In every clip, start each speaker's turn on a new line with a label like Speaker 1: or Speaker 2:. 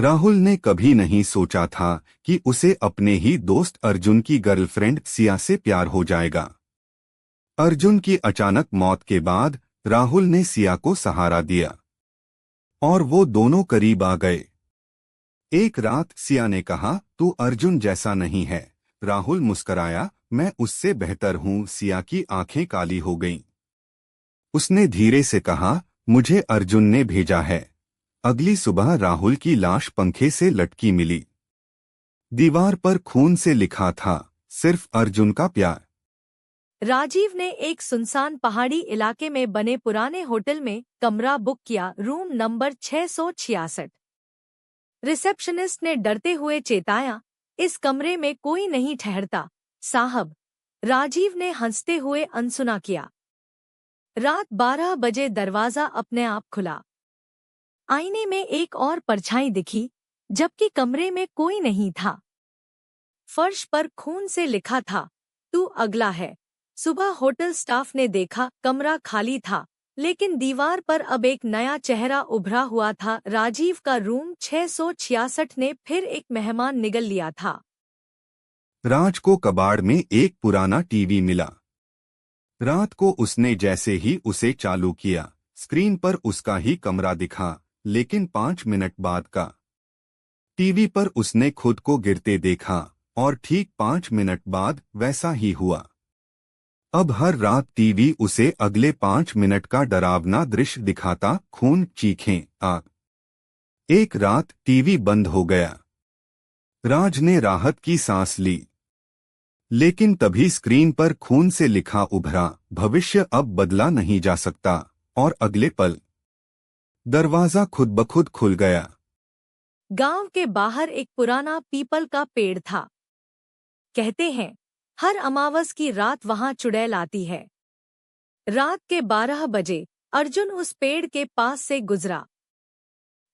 Speaker 1: राहुल ने कभी नहीं सोचा था कि उसे अपने ही दोस्त अर्जुन की गर्लफ्रेंड सिया से प्यार हो जाएगा। अर्जुन की अचानक मौत के बाद राहुल ने सिया को सहारा दिया और वो दोनों करीब आ गए। एक रात सिया ने कहा, तू अर्जुन जैसा नहीं है। राहुल मुस्कराया, मैं उससे बेहतर हूँ। सिया की आंखें काली हो गईं। उसने धीरे से कहा, मुझे अर्जुन ने भेजा है। अगली सुबह राहुल की लाश पंखे से लटकी मिली। दीवार पर खून से लिखा था, सिर्फ अर्जुन का प्यार।
Speaker 2: राजीव ने एक सुनसान पहाड़ी इलाके में बने पुराने होटल में कमरा बुक किया, रूम नंबर 666। रिसेप्शनिस्ट ने डरते हुए चेताया, इस कमरे में कोई नहीं ठहरता साहब। राजीव ने हंसते हुए अनसुना किया। रात 12 बजे दरवाजा अपने आप खुला। आईने में एक और परछाई दिखी, जबकि कमरे में कोई नहीं था। फर्श पर खून से लिखा था, तू अगला है। सुबह होटल स्टाफ ने देखा, कमरा खाली था, लेकिन दीवार पर अब एक नया चेहरा उभरा हुआ था। राजीव का रूम 666 ने फिर एक मेहमान निगल लिया था।
Speaker 1: राज को कबाड़ में एक पुराना टीवी मिला। रात को उसने जैसे ही उसे चालू किया, स्क्रीन पर उसका ही कमरा दिखा, लेकिन 5 मिनट बाद का। टीवी पर उसने खुद को गिरते देखा और ठीक 5 मिनट बाद वैसा ही हुआ। अब हर रात टीवी उसे अगले 5 मिनट का डरावना दृश्य दिखाता, खून, चीखें, आग। एक रात टीवी बंद हो गया। राज ने राहत की सांस ली, लेकिन तभी स्क्रीन पर खून से लिखा उभरा, भविष्य अब बदला नहीं जा सकता। और अगले पल दरवाजा खुद ब खुद खुल गया।
Speaker 2: गांव के बाहर एक पुराना पीपल का पेड़ था। कहते हैं, हर अमावस की रात वहां चुड़ैल आती है। रात के 12 बजे अर्जुन उस पेड़ के पास से गुजरा।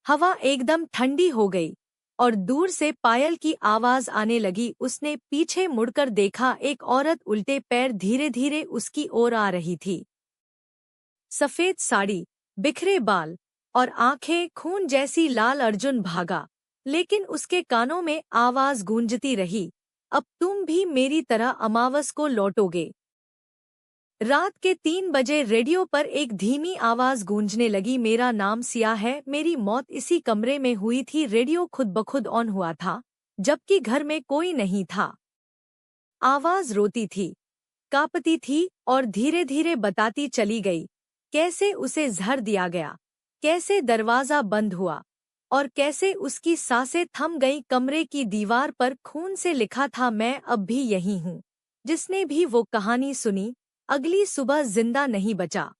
Speaker 2: हवा एकदम ठंडी हो गई और दूर से पायल की आवाज आने लगी। उसने पीछे मुड़कर देखा, एक औरत उल्टे पैर धीरे धीरे उसकी ओर आ रही थी। सफेद साड़ी, बिखरे बाल और आंखें खून जैसी लाल। अर्जुन भागा, लेकिन उसके कानों में आवाज गूंजती रही, अब तुम भी मेरी तरह अमावस को लौटोगे। रात के 3 बजे रेडियो पर एक धीमी आवाज गूंजने लगी, मेरा नाम सिया है, मेरी मौत इसी कमरे में हुई थी। रेडियो खुद ब खुद ऑन हुआ था, जबकि घर में कोई नहीं था। आवाज रोती थी, कांपती थी और धीरे धीरे बताती चली गई कैसे उसे जहर दिया गया, कैसे दरवाजा बंद हुआ और कैसे उसकी सांसें थम गईं। कमरे की दीवार पर खून से लिखा था, मैं अब भी यही हूँ। जिसने भी वो कहानी सुनी, अगली सुबह जिंदा नहीं बचा।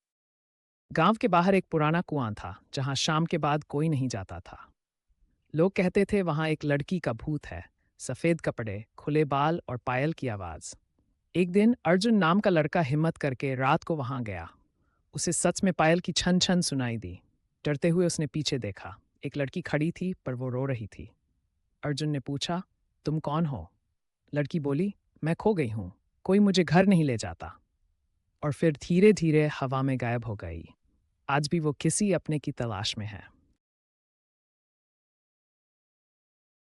Speaker 3: गांव के बाहर एक पुराना कुआं था, जहां शाम के बाद कोई नहीं जाता था। लोग कहते थे वहां एक लड़की का भूत है, सफेद कपड़े, खुले बाल और पायल की आवाज। एक दिन अर्जुन नाम का लड़का हिम्मत करके रात को वहां गया। उसे सच में पायल की छन छन सुनाई दी। डरते हुए उसने पीछे देखा। एक लड़की खड़ी थी, पर वो रो रही थी। अर्जुन ने पूछा, तुम कौन हो? लड़की बोली, मैं खो गई हूं, कोई मुझे घर नहीं ले जाता। और फिर धीरे धीरे हवा में गायब हो गई। आज भी वो किसी अपने की तलाश में है।